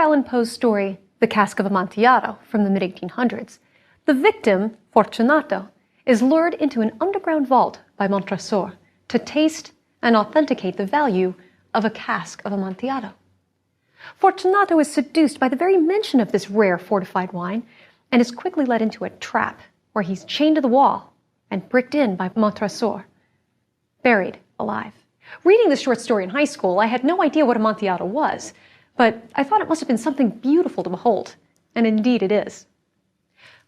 Allan Poe's story, The Cask of Amontillado, from the mid-1800s, the victim, Fortunato, is lured into an underground vault by Montresor to taste and authenticate the value of a cask of Amontillado. Fortunato is seduced by the very mention of this rare fortified wine and is quickly led into a trap where he's chained to the wall and bricked in by Montresor, buried alive. Reading this short story in high school, I had no idea what Amontillado was, but I thought it must have been something beautiful to behold, and indeed it is.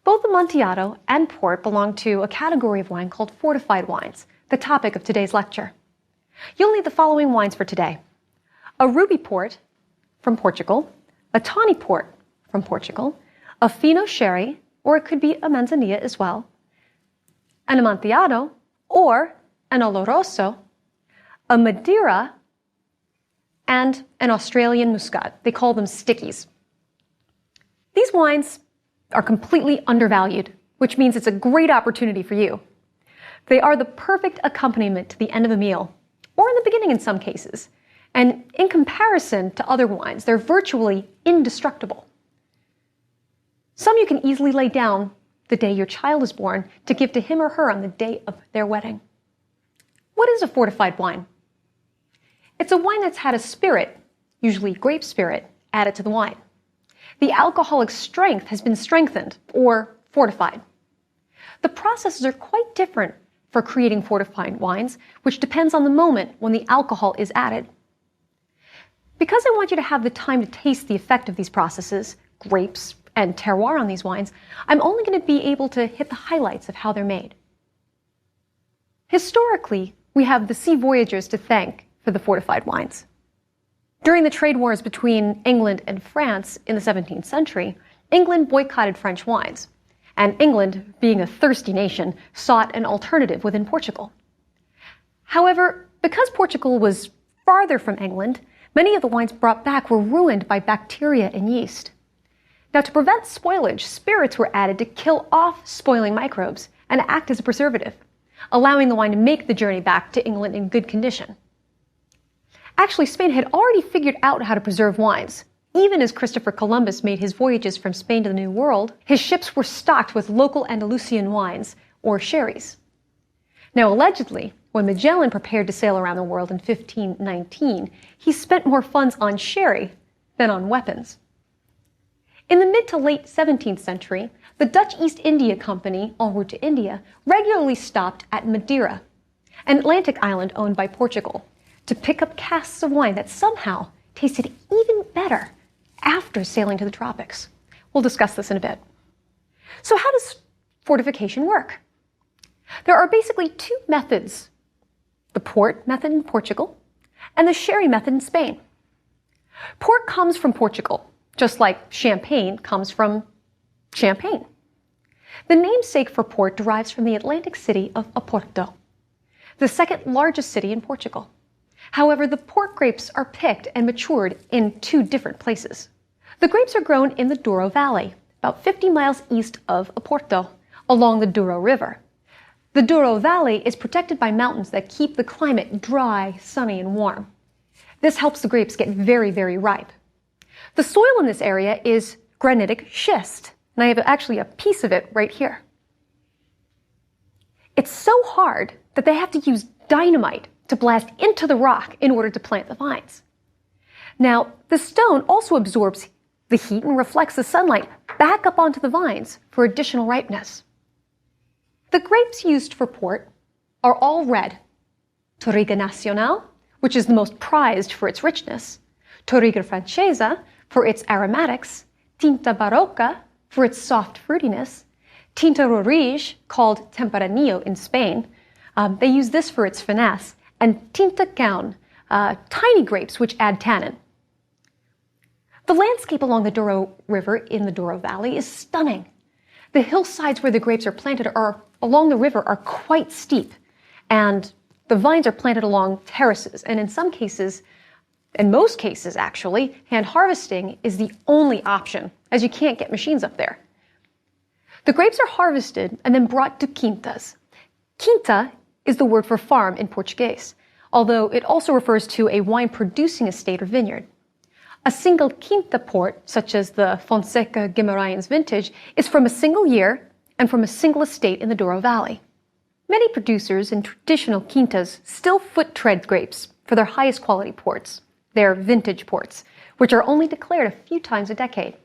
Both Amontillado and port belong to a category of wine called fortified wines, the topic of today's lecture. You'll need the following wines for today: a ruby port from Portugal, a tawny port from Portugal, a fino sherry, or it could be a manzanilla as well, an Amontillado, or an oloroso, a Madeira, and an Australian muscat. They call them stickies. These wines are completely undervalued, which means it's a great opportunity for you. They are the perfect accompaniment to the end of a meal, or in the beginning in some cases. And in comparison to other wines, they're virtually indestructible. Some you can easily lay down the day your child is born to give to him or her on the day of their wedding. What is a fortified wine? It's a wine that's had a spirit, usually grape spirit, added to the wine. The alcoholic strength has been strengthened or fortified. The processes are quite different for creating fortified wines, which depends on the moment when the alcohol is added. Because I want you to have the time to taste the effect of these processes, grapes, and terroir on these wines, I'm only going to be able to hit the highlights of how they're made. Historically, we have the sea voyagers to thank for the fortified wines. During the trade wars between England and France in the 17th century, England boycotted French wines, and England, being a thirsty nation, sought an alternative within Portugal. However, because Portugal was farther from England, many of the wines brought back were ruined by bacteria and yeast. Now, to prevent spoilage, spirits were added to kill off spoiling microbes and act as a preservative, allowing the wine to make the journey back to England in good condition. Actually, Spain had already figured out how to preserve wines. Even as Christopher Columbus made his voyages from Spain to the New World, his ships were stocked with local Andalusian wines, or sherries. Now, allegedly, when Magellan prepared to sail around the world in 1519, he spent more funds on sherry than on weapons. In the mid to late 17th century, the Dutch East India Company, en route to India, regularly stopped at Madeira, an Atlantic island owned by Portugal, to pick up casks of wine that somehow tasted even better after sailing to the tropics. We'll discuss this in a bit. So how does fortification work? There are basically two methods: the port method in Portugal and the sherry method in Spain. Port comes from Portugal, just like champagne comes from Champagne. The namesake for port derives from the Atlantic city of Oporto, the second largest city in Portugal. However, the port grapes are picked and matured in two different places. The grapes are grown in the Douro Valley, about 50 miles east of Oporto, along the Douro River. The Douro Valley is protected by mountains that keep the climate dry, sunny, and warm. This helps the grapes get very, very ripe. The soil in this area is granitic schist, and I have actually a piece of it right here. It's so hard that they have to use dynamite to blast into the rock in order to plant the vines. Now, the stone also absorbs the heat and reflects the sunlight back up onto the vines for additional ripeness. The grapes used for port are all red: Touriga Nacional, which is the most prized for its richness, Touriga Francesa for its aromatics, Tinta Barroca for its soft fruitiness, Tinta Roriz, called Tempranillo in Spain, they use this for its finesse, and Tinta Gaun, tiny grapes which add tannin. The landscape along the Douro River in the Douro Valley is stunning. The hillsides where the grapes are planted along the river are quite steep, and the vines are planted along terraces, and in some cases, in most cases actually, hand harvesting is the only option, as you can't get machines up there. The grapes are harvested and then brought to quintas. Quinta is the word for farm in Portuguese, although it also refers to a wine-producing estate or vineyard. A single quinta port, such as the Fonseca Guimarães vintage, is from a single year and from a single estate in the Douro Valley. Many producers in traditional quintas still foot-tread grapes for their highest quality ports, their vintage ports, which are only declared a few times a decade.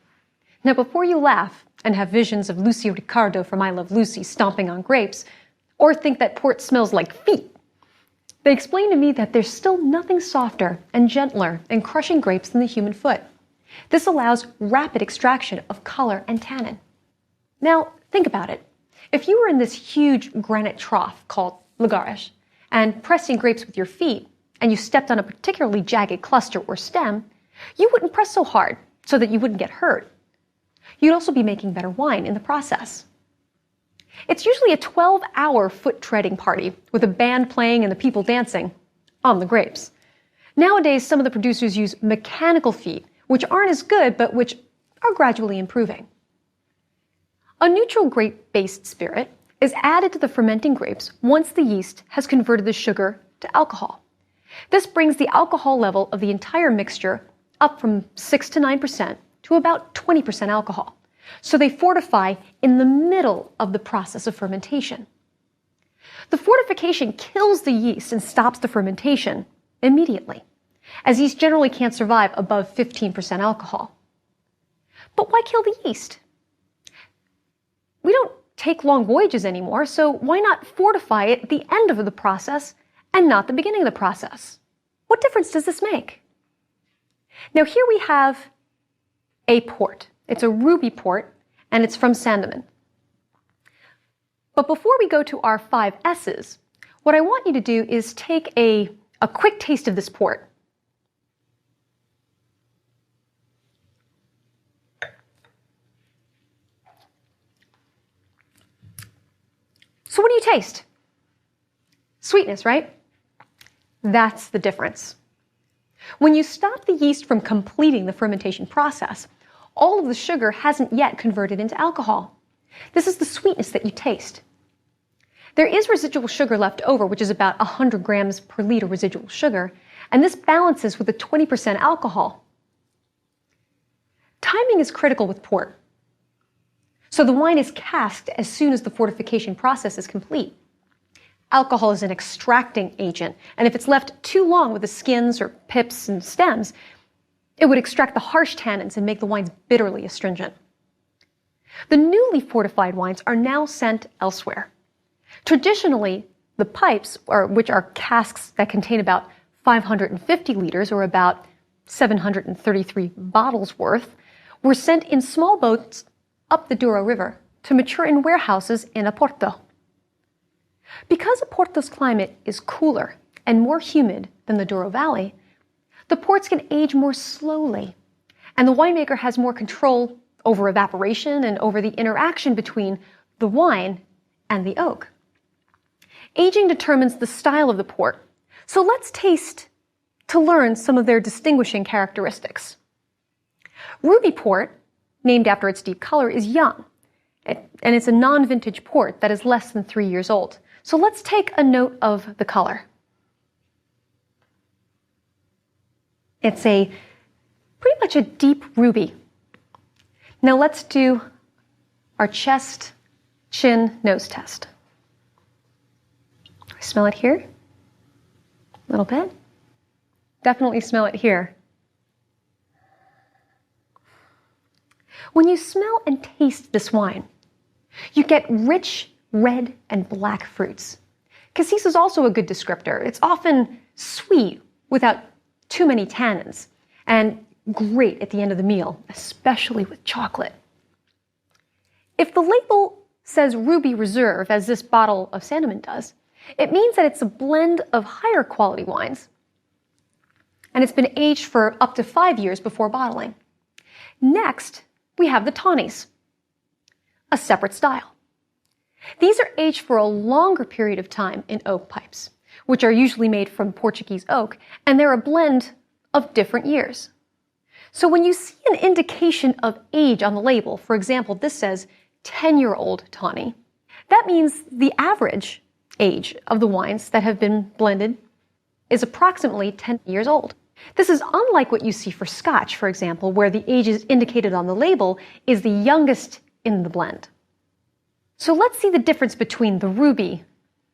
Now, before you laugh and have visions of Lucy Ricardo from I Love Lucy stomping on grapes, or think that port smells like feet, they explain to me that there's still nothing softer and gentler in crushing grapes than the human foot. This allows rapid extraction of color and tannin. Now, think about it. If you were in this huge granite trough called lagares and pressing grapes with your feet, and you stepped on a particularly jagged cluster or stem, you wouldn't press so hard so that you wouldn't get hurt. You'd also be making better wine in the process. It's usually a 12-hour foot-treading party with a band playing and the people dancing on the grapes. Nowadays, some of the producers use mechanical feet, which aren't as good, but which are gradually improving. A neutral grape-based spirit is added to the fermenting grapes once the yeast has converted the sugar to alcohol. This brings the alcohol level of the entire mixture up from 6 to 9% to about 20% alcohol. So they fortify in the middle of the process of fermentation. The fortification kills the yeast and stops the fermentation immediately, as yeast generally can't survive above 15% alcohol. But why kill the yeast? We don't take long voyages anymore, so why not fortify it at the end of the process and not the beginning of the process? What difference does this make? Now here we have a port. It's a ruby port, and it's from Sandeman. But before we go to our 5 S's, what I want you to do is take a quick taste of this port. So what do you taste? Sweetness, right? That's the difference. When you stop the yeast from completing the fermentation process, all of the sugar hasn't yet converted into alcohol. This is the sweetness that you taste. There is residual sugar left over, which is about 100 grams per liter residual sugar, and this balances with a 20% alcohol. Timing is critical with port. So the wine is casked as soon as the fortification process is complete. Alcohol is an extracting agent, and if it's left too long with the skins or pips and stems, it would extract the harsh tannins and make the wines bitterly astringent. The newly fortified wines are now sent elsewhere. Traditionally, the pipes, which are casks that contain about 550 liters or about 733 bottles worth, were sent in small boats up the Douro River to mature in warehouses in Oporto. Because Oporto's climate is cooler and more humid than the Douro Valley, the ports can age more slowly, and the winemaker has more control over evaporation and over the interaction between the wine and the oak. Aging determines the style of the port, so let's taste to learn some of their distinguishing characteristics. Ruby port, named after its deep color, is young, and it's a non-vintage port that is less than 3 years old. So let's take a note of the color. It's pretty much a deep ruby. Now let's do our chest, chin, nose test. I smell it here. A little bit. Definitely smell it here. When you smell and taste this wine, you get rich red and black fruits. Cassis is also a good descriptor. It's often sweet without too many tannins, and great at the end of the meal, especially with chocolate. If the label says Ruby Reserve, as this bottle of Sandeman does, it means that it's a blend of higher quality wines, and it's been aged for up to 5 years before bottling. Next, we have the tawnies, a separate style. These are aged for a longer period of time in oak pipes, which are usually made from Portuguese oak, and they're a blend of different years. So when you see an indication of age on the label, for example, this says 10-year-old tawny, that means the average age of the wines that have been blended is approximately 10 years old. This is unlike what you see for Scotch, for example, where the age is indicated on the label is the youngest in the blend. So let's see the difference between the ruby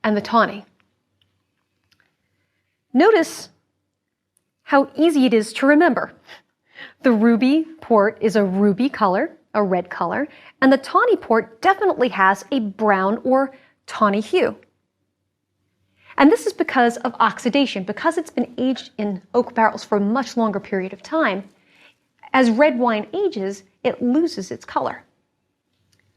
and the tawny. Notice how easy it is to remember. The ruby port is a ruby color, a red color, and the tawny port definitely has a brown or tawny hue. And this is because of oxidation. Because it's been aged in oak barrels for a much longer period of time, as red wine ages, it loses its color.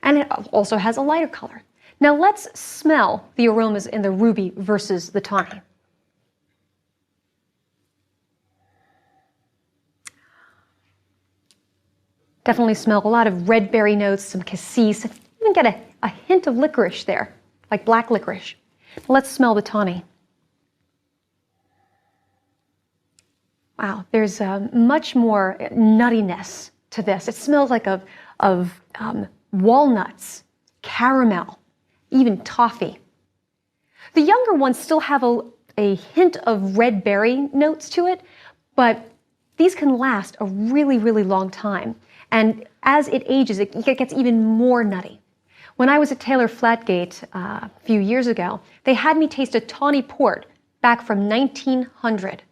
And it also has a lighter color. Now let's smell the aromas in the ruby versus the tawny. Definitely smell a lot of red berry notes, some cassis, even get a hint of licorice there, like black licorice. Let's smell the tawny. Wow, there's much more nuttiness to this. It smells like of walnuts, caramel, even toffee. The younger ones still have a hint of red berry notes to it, but these can last a really, really long time. And as it ages, it gets even more nutty. When I was at Taylor Flatgate a few years ago, they had me taste a tawny port back from 1900.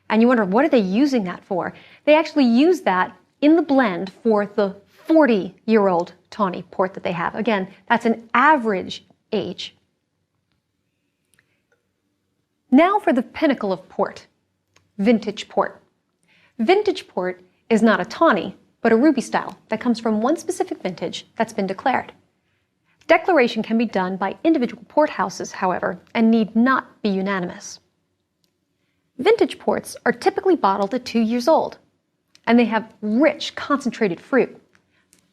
And you wonder, what are they using that for? They actually use that in the blend for the 40-year-old tawny port that they have. Again, that's an average age. Now for the pinnacle of port, vintage port. Vintage port is not a tawny, but a ruby style that comes from one specific vintage that's been declared. Declaration can be done by individual port houses, however, and need not be unanimous. Vintage ports are typically bottled at 2 years old, and they have rich, concentrated fruit,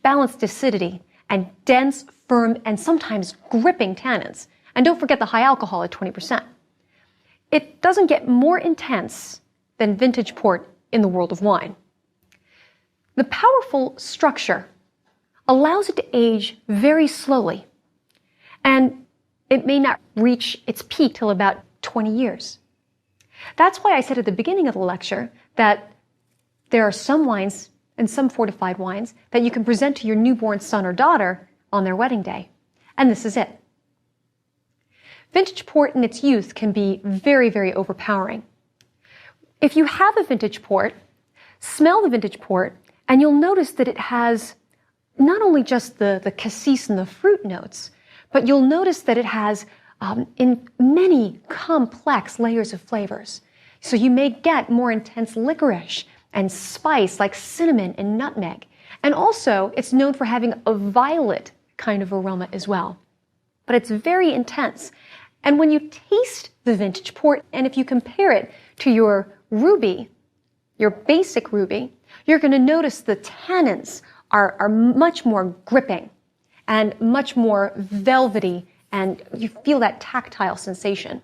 balanced acidity, and dense, firm, and sometimes gripping tannins. And don't forget the high alcohol at 20%. It doesn't get more intense than vintage port in the world of wine. The powerful structure allows it to age very slowly, and it may not reach its peak till about 20 years. That's why I said at the beginning of the lecture that there are some wines and some fortified wines that you can present to your newborn son or daughter on their wedding day, and this is it. Vintage port in its youth can be very, very overpowering. If you have a vintage port, smell the vintage port, and you'll notice that it has not only just the cassis and the fruit notes, but you'll notice that it has in many complex layers of flavors. So you may get more intense licorice and spice like cinnamon and nutmeg. And also, it's known for having a violet kind of aroma as well. But it's very intense. And when you taste the vintage port, and if you compare it to your ruby, your basic ruby, you're going to notice the tannins are much more gripping and much more velvety, and you feel that tactile sensation.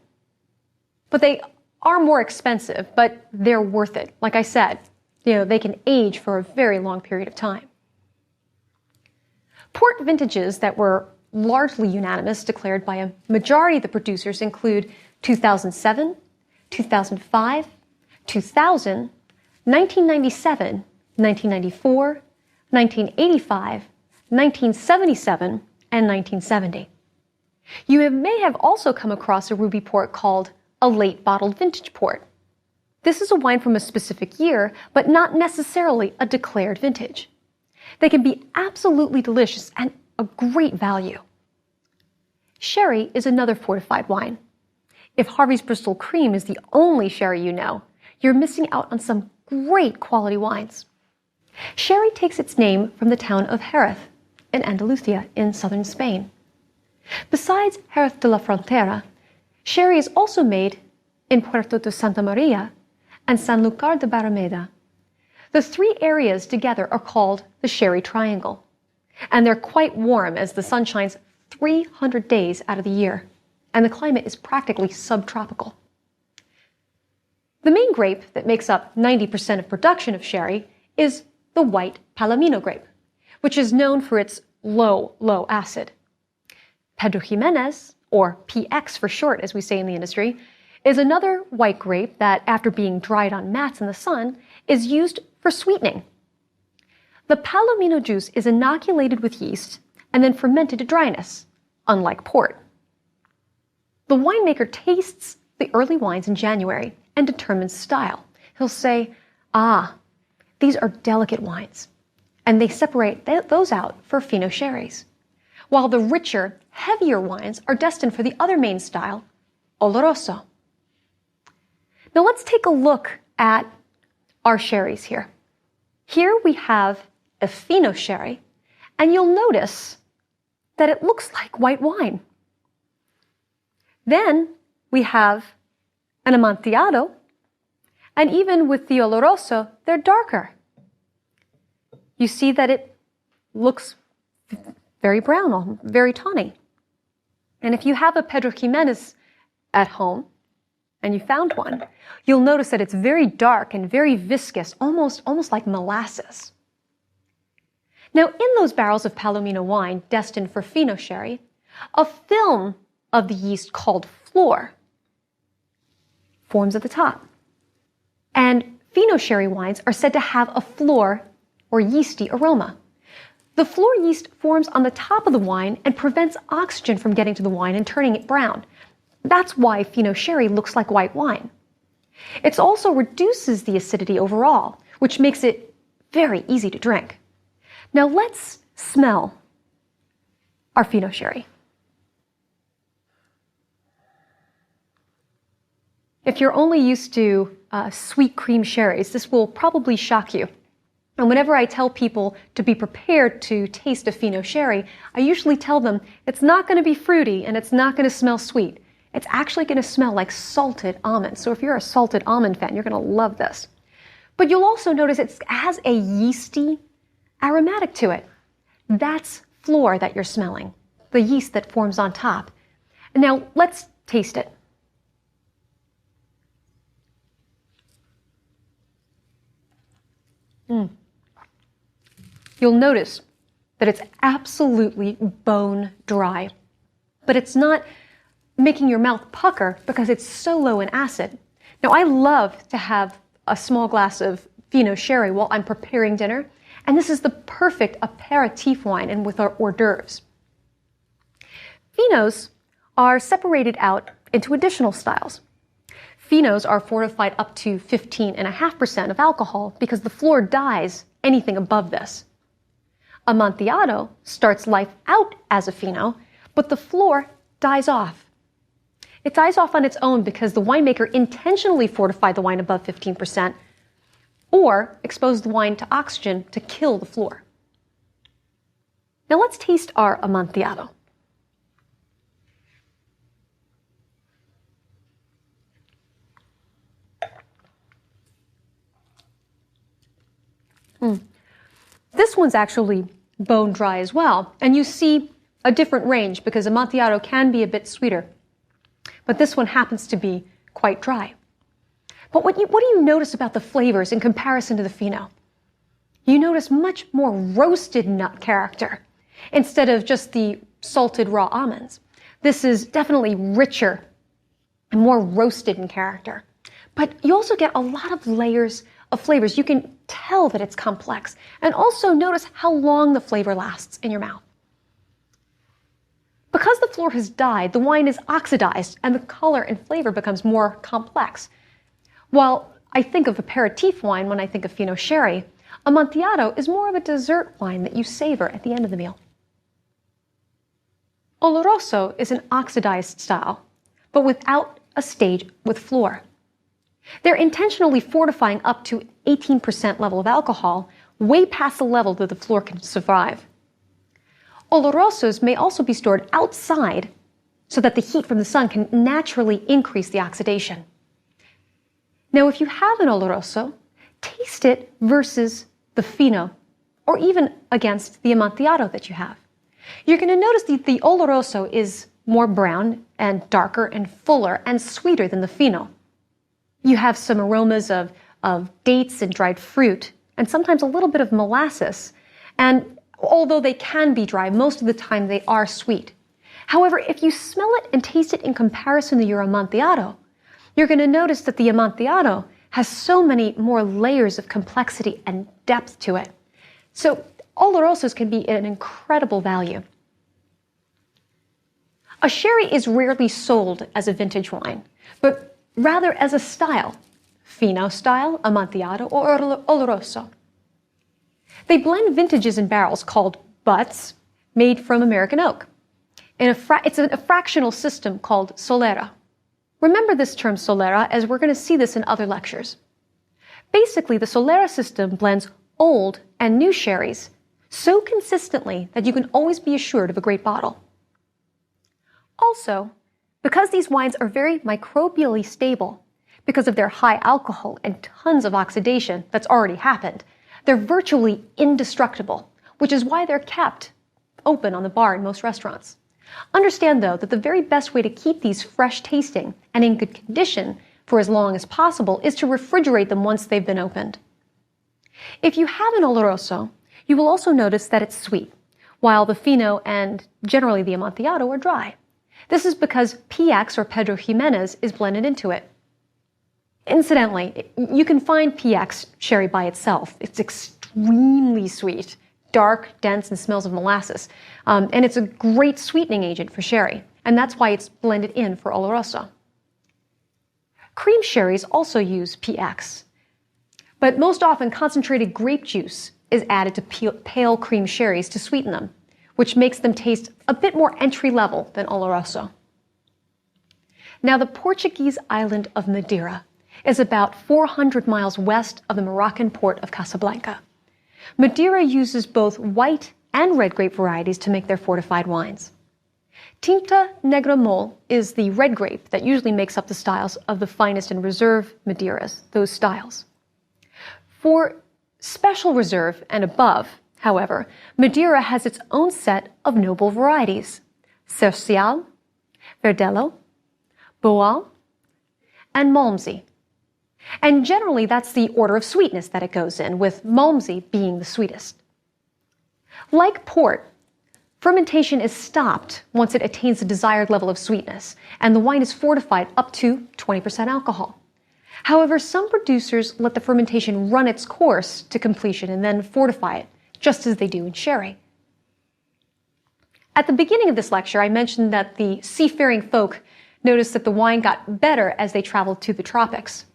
But they are more expensive, but they're worth it. Like I said, they can age for a very long period of time. Port vintages that were largely unanimous, declared by a majority of the producers, include 2007, 2005, 2000, 1997, 1994, 1985, 1977, and 1970. You may have also come across a ruby port called a late bottled vintage port. This is a wine from a specific year, but not necessarily a declared vintage. They can be absolutely delicious and a great value. Sherry is another fortified wine. If Harvey's Bristol Cream is the only sherry you know, you're missing out on some great quality wines. Sherry takes its name from the town of Jerez in Andalusia in southern Spain. Besides Jerez de la Frontera, sherry is also made in Puerto de Santa Maria and Sanlúcar de Barrameda. The three areas together are called the Sherry Triangle, and they're quite warm as the sun shines 300 days out of the year, and the climate is practically subtropical. The main grape that makes up 90% of production of sherry is the white Palomino grape, which is known for its low acid. Pedro Ximénez, or PX for short as we say in the industry, is another white grape that, after being dried on mats in the sun, is used for sweetening. The palomino juice is inoculated with yeast and then fermented to dryness, unlike port. The winemaker tastes the early wines in January and determines style. He'll say, these are delicate wines, and they separate those out for Fino sherries, while the richer, heavier wines are destined for the other main style, Oloroso. Now let's take a look at our sherries here. Here we have a Fino sherry, and you'll notice that it looks like white wine. Then we have an Amontillado, and even with the Oloroso, they're darker. You see that it looks very brown, very tawny. And if you have a Pedro Ximénez at home, and you found one, you'll notice that it's very dark and very viscous, almost like molasses. Now, in those barrels of Palomino wine destined for Fino sherry, a film of the yeast called flor forms at the top. And Fino sherry wines are said to have a flor or yeasty aroma. The flor yeast forms on the top of the wine and prevents oxygen from getting to the wine and turning it brown. That's why Fino sherry looks like white wine. It also reduces the acidity overall, which makes it very easy to drink. Now let's smell our Fino sherry. If you're only used to sweet cream sherries, this will probably shock you. And whenever I tell people to be prepared to taste a Fino sherry, I usually tell them it's not going to be fruity and it's not going to smell sweet. It's actually going to smell like salted almonds. So if you're a salted almond fan, you're going to love this. But you'll also notice it has a yeasty aromatic to it. That's flor that you're smelling, the yeast that forms on top. Now let's taste it. You'll notice that it's absolutely bone dry, but it's not making your mouth pucker because it's so low in acid. Now, I love to have a small glass of Fino sherry while I'm preparing dinner, and this is the perfect aperitif wine and with our hors d'oeuvres. Finos are separated out into additional styles. Finos are fortified up to 15.5% of alcohol because the flor dies anything above this. Amontillado starts life out as a Fino, but the flor dies off. It dies off on its own because the winemaker intentionally fortified the wine above 15% or exposed the wine to oxygen to kill the flor. Now let's taste our Amontillado. This one's actually bone dry as well, and you see a different range because Amontillado can be a bit sweeter, but this one happens to be quite dry. But what do you notice about the flavors in comparison to the Fino? You notice much more roasted nut character instead of just the salted raw almonds. This is definitely richer and more roasted in character. But you also get a lot of layers of flavors. You can tell that it's complex. And also notice how long the flavor lasts in your mouth. Because the flor has died, the wine is oxidized and the color and flavor becomes more complex. While I think of aperitif wine when I think of Fino sherry, Amontillado is more of a dessert wine that you savor at the end of the meal. Oloroso is an oxidized style, but without a stage with flor. They're intentionally fortifying up to 18% level of alcohol, way past the level that the flor can survive. Olorosos may also be stored outside so that the heat from the sun can naturally increase the oxidation. Now, if you have an Oloroso, taste it versus the Fino, or even against the Amontillado that you have. You're going to notice that the Oloroso is more brown and darker and fuller and sweeter than the Fino. You have some aromas of dates and dried fruit, and sometimes a little bit of molasses. And although they can be dry, most of the time they are sweet. However, if you smell it and taste it in comparison to your Amontillado, you're going to notice that the Amontillado has so many more layers of complexity and depth to it. So Olorosos can be an incredible value. A sherry is rarely sold as a vintage wine, but rather as a style, Fino style, Amontillado, or Oloroso. They blend vintages in barrels called butts made from American oak. It's a fractional system called solera. Remember this term solera, as we're going to see this in other lectures. Basically, the solera system blends old and new sherries so consistently that you can always be assured of a great bottle. Also, because these wines are very microbially stable, because of their high alcohol and tons of oxidation that's already happened, they're virtually indestructible, which is why they're kept open on the bar in most restaurants. Understand, though, that the very best way to keep these fresh tasting and in good condition for as long as possible is to refrigerate them once they've been opened. If you have an Oloroso, you will also notice that it's sweet, while the Fino and generally the Amontillado are dry. This is because PX, or Pedro Ximénez, is blended into it. Incidentally, you can find PX sherry by itself. It's extremely sweet, dark, dense, and smells of molasses. And it's a great sweetening agent for sherry, and that's why it's blended in for Oloroso. Cream sherries also use PX, but most often concentrated grape juice is added to pale cream sherries to sweeten them, which makes them taste a bit more entry-level than Oloroso. Now, the Portuguese island of Madeira is about 400 miles west of the Moroccan port of Casablanca. Madeira uses both white and red grape varieties to make their fortified wines. Tinta Negra Mole is the red grape that usually makes up the styles of the finest and reserve Madeiras, those styles. For special reserve and above, however, Madeira has its own set of noble varieties: Cercial, Verdelho, Boal, and Malmsey. And generally, that's the order of sweetness that it goes in, with Malmsey being the sweetest. Like port, fermentation is stopped once it attains the desired level of sweetness, and the wine is fortified up to 20% alcohol. However, some producers let the fermentation run its course to completion and then fortify it, just as they do in sherry. At the beginning of this lecture, I mentioned that the seafaring folk noticed that the wine got better as they traveled to the tropics.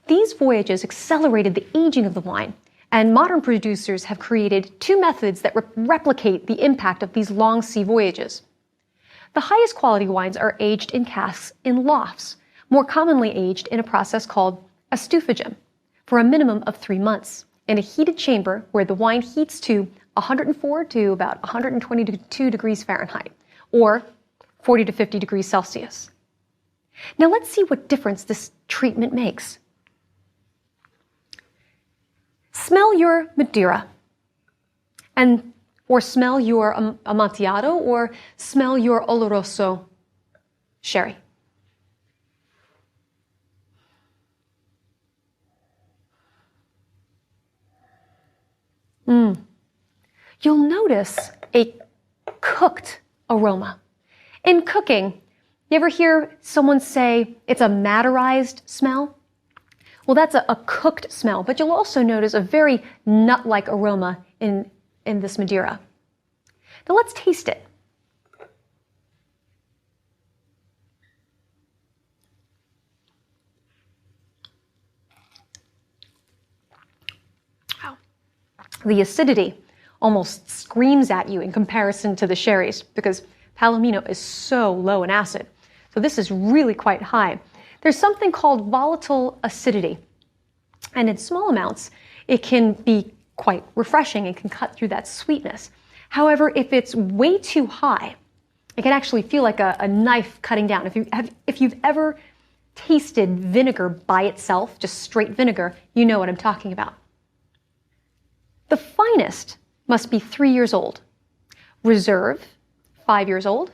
These voyages accelerated the aging of the wine, and modern producers have created two methods that replicate the impact of these long sea voyages. The highest quality wines are aged in casks in lofts, more commonly aged in a process called astufagem, for a minimum of 3 months, in a heated chamber where the wine heats to 104 to about 122 degrees Fahrenheit, or 40 to 50 degrees Celsius. Now let's see what difference this treatment makes. Smell your Madeira, or smell your Amontillado, or smell your Oloroso sherry. You'll notice a cooked aroma. In cooking, you ever hear someone say it's a Madeirized smell? Well, that's a cooked smell, but you'll also notice a very nut-like aroma in this Madeira. Now let's taste it. Wow. The acidity almost screams at you in comparison to the sherries because Palomino is so low in acid. So this is really quite high. There's something called volatile acidity, and in small amounts, it can be quite refreshing and can cut through that sweetness. However, if it's way too high, it can actually feel like a knife cutting down. If you've ever tasted vinegar by itself, just straight vinegar, you know what I'm talking about. The finest must be 3 years old, reserve 5 years old,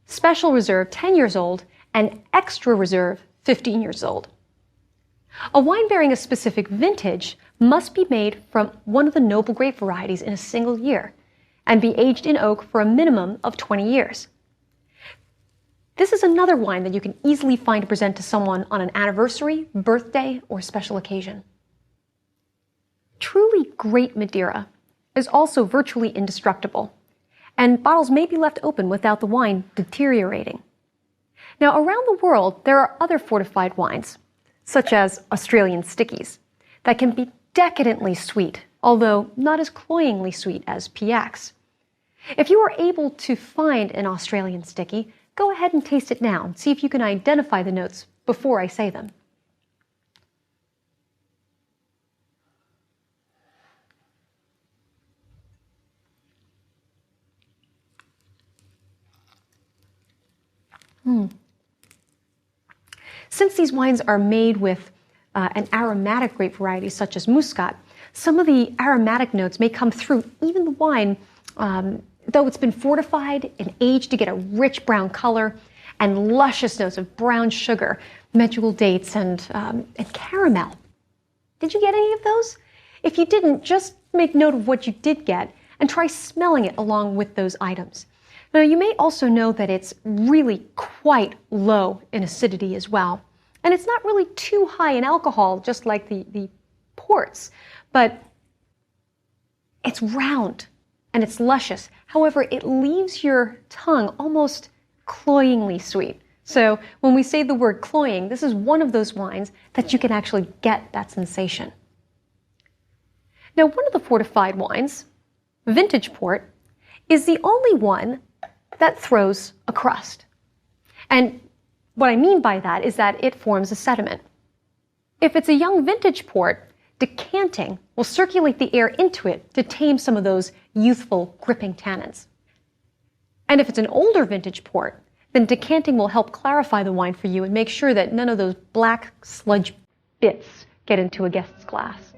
special reserve 10 years old, and extra reserve 15 years old. A wine bearing a specific vintage must be made from one of the noble grape varieties in a single year and be aged in oak for a minimum of 20 years. This is another wine that you can easily find to present to someone on an anniversary, birthday, or special occasion. Truly great Madeira is also virtually indestructible, and bottles may be left open without the wine deteriorating. Now, around the world, there are other fortified wines, such as Australian stickies, that can be decadently sweet, although not as cloyingly sweet as PX. If you are able to find an Australian sticky, go ahead and taste it now and see if you can identify the notes before I say them. Since these wines are made with an aromatic grape variety such as Muscat, some of the aromatic notes may come through even the wine, though it's been fortified and aged to get a rich brown color and luscious notes of brown sugar, medjool dates, and caramel. Did you get any of those? If you didn't, just make note of what you did get and try smelling it along with those items. Now, you may also know that it's really quite low in acidity as well. And it's not really too high in alcohol, just like the ports, but it's round and it's luscious. However, it leaves your tongue almost cloyingly sweet. So when we say the word cloying, this is one of those wines that you can actually get that sensation. Now, one of the fortified wines, vintage port, is the only one that throws a crust. And what I mean by that is that it forms a sediment. If it's a young vintage port, decanting will circulate the air into it to tame some of those youthful, gripping tannins. And if it's an older vintage port, then decanting will help clarify the wine for you and make sure that none of those black sludge bits get into a guest's glass.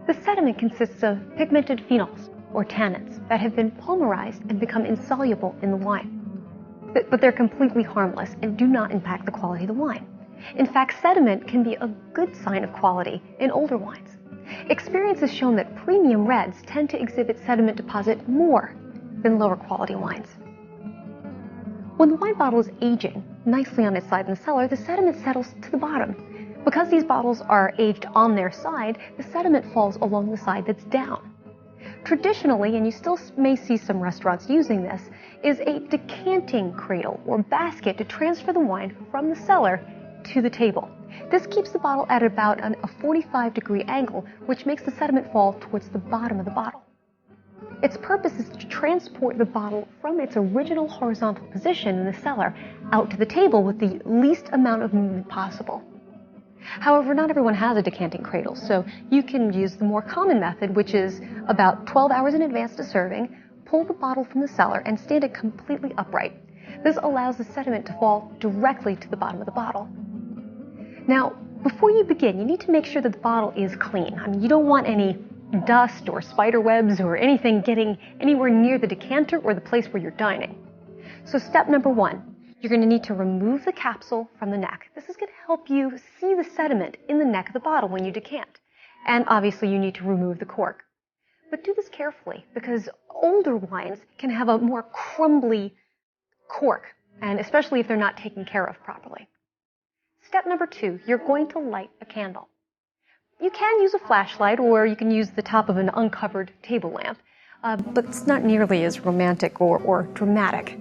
The sediment consists of pigmented phenols, or tannins, that have been polymerized and become insoluble in the wine. But they're completely harmless and do not impact the quality of the wine. In fact, sediment can be a good sign of quality in older wines. Experience has shown that premium reds tend to exhibit sediment deposit more than lower quality wines. When the wine bottle is aging nicely on its side in the cellar, the sediment settles to the bottom. Because these bottles are aged on their side, the sediment falls along the side that's down. Traditionally, and you still may see some restaurants using this, is a decanting cradle or basket to transfer the wine from the cellar to the table. This keeps the bottle at about a 45-degree angle, which makes the sediment fall towards the bottom of the bottle. Its purpose is to transport the bottle from its original horizontal position in the cellar out to the table with the least amount of movement possible. However, not everyone has a decanting cradle, so you can use the more common method, which is about 12 hours in advance to serving, pull the bottle from the cellar and stand it completely upright. This allows the sediment to fall directly to the bottom of the bottle. Now, before you begin, you need to make sure that the bottle is clean. I mean, you don't want any dust or spider webs or anything getting anywhere near the decanter or the place where you're dining. So step number 1. You're going to need to remove the capsule from the neck. This is going to help you see the sediment in the neck of the bottle when you decant. And obviously you need to remove the cork. But do this carefully because older wines can have a more crumbly cork, and especially if they're not taken care of properly. Step number 2, you're going to light a candle. You can use a flashlight or you can use the top of an uncovered table lamp, but it's not nearly as romantic or dramatic.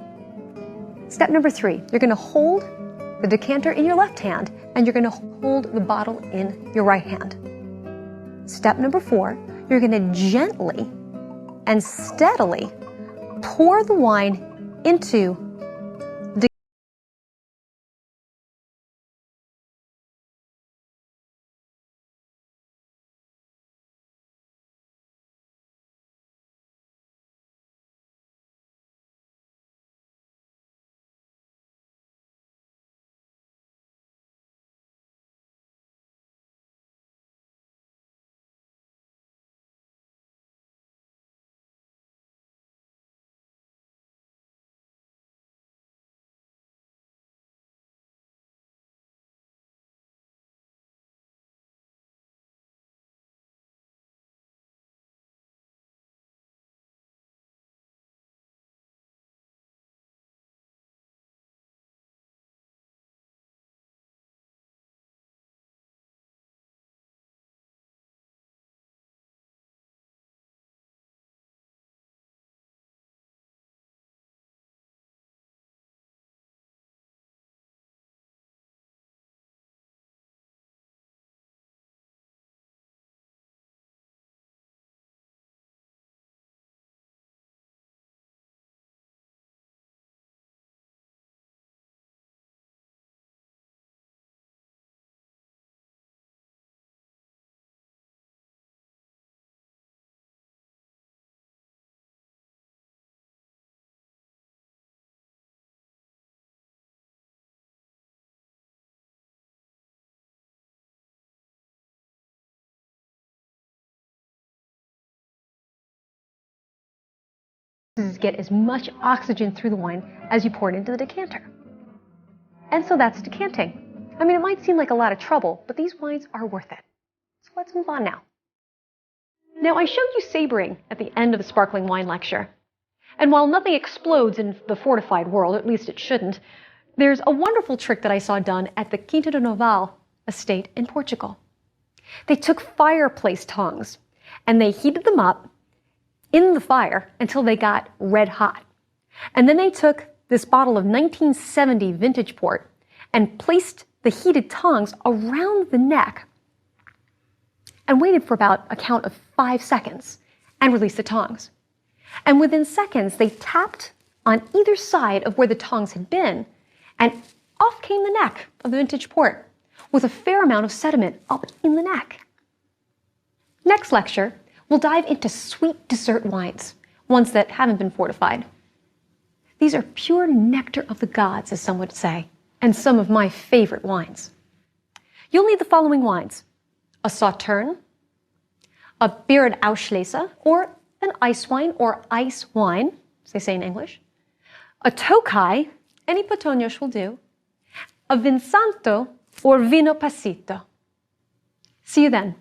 Step number 3, you're going to hold the decanter in your left hand and you're going to hold the bottle in your right hand. Step number 4, you're going to gently and steadily pour the wine into get as much oxygen through the wine as you pour it into the decanter. And so that's decanting. I mean, it might seem like a lot of trouble, but these wines are worth it. So let's move on now. Now, I showed you sabering at the end of the sparkling wine lecture. And while nothing explodes in the fortified world, at least it shouldn't, there's a wonderful trick that I saw done at the Quinta do Noval estate in Portugal. They took fireplace tongs and they heated them up in the fire until they got red hot. And then they took this bottle of 1970 vintage port and placed the heated tongs around the neck and waited for about a count of 5 seconds and released the tongs. And within seconds, they tapped on either side of where the tongs had been, and off came the neck of the vintage port with a fair amount of sediment up in the neck. Next lecture, we'll dive into sweet dessert wines, ones that haven't been fortified. These are pure nectar of the gods, as some would say, and some of my favorite wines. You'll need the following wines: a Sauterne, a Beeren Auslese, or an ice wine or ice wine, as they say in English, a Tokaj, any Potonios will do, a Vinsanto or Vino Passito. See you then.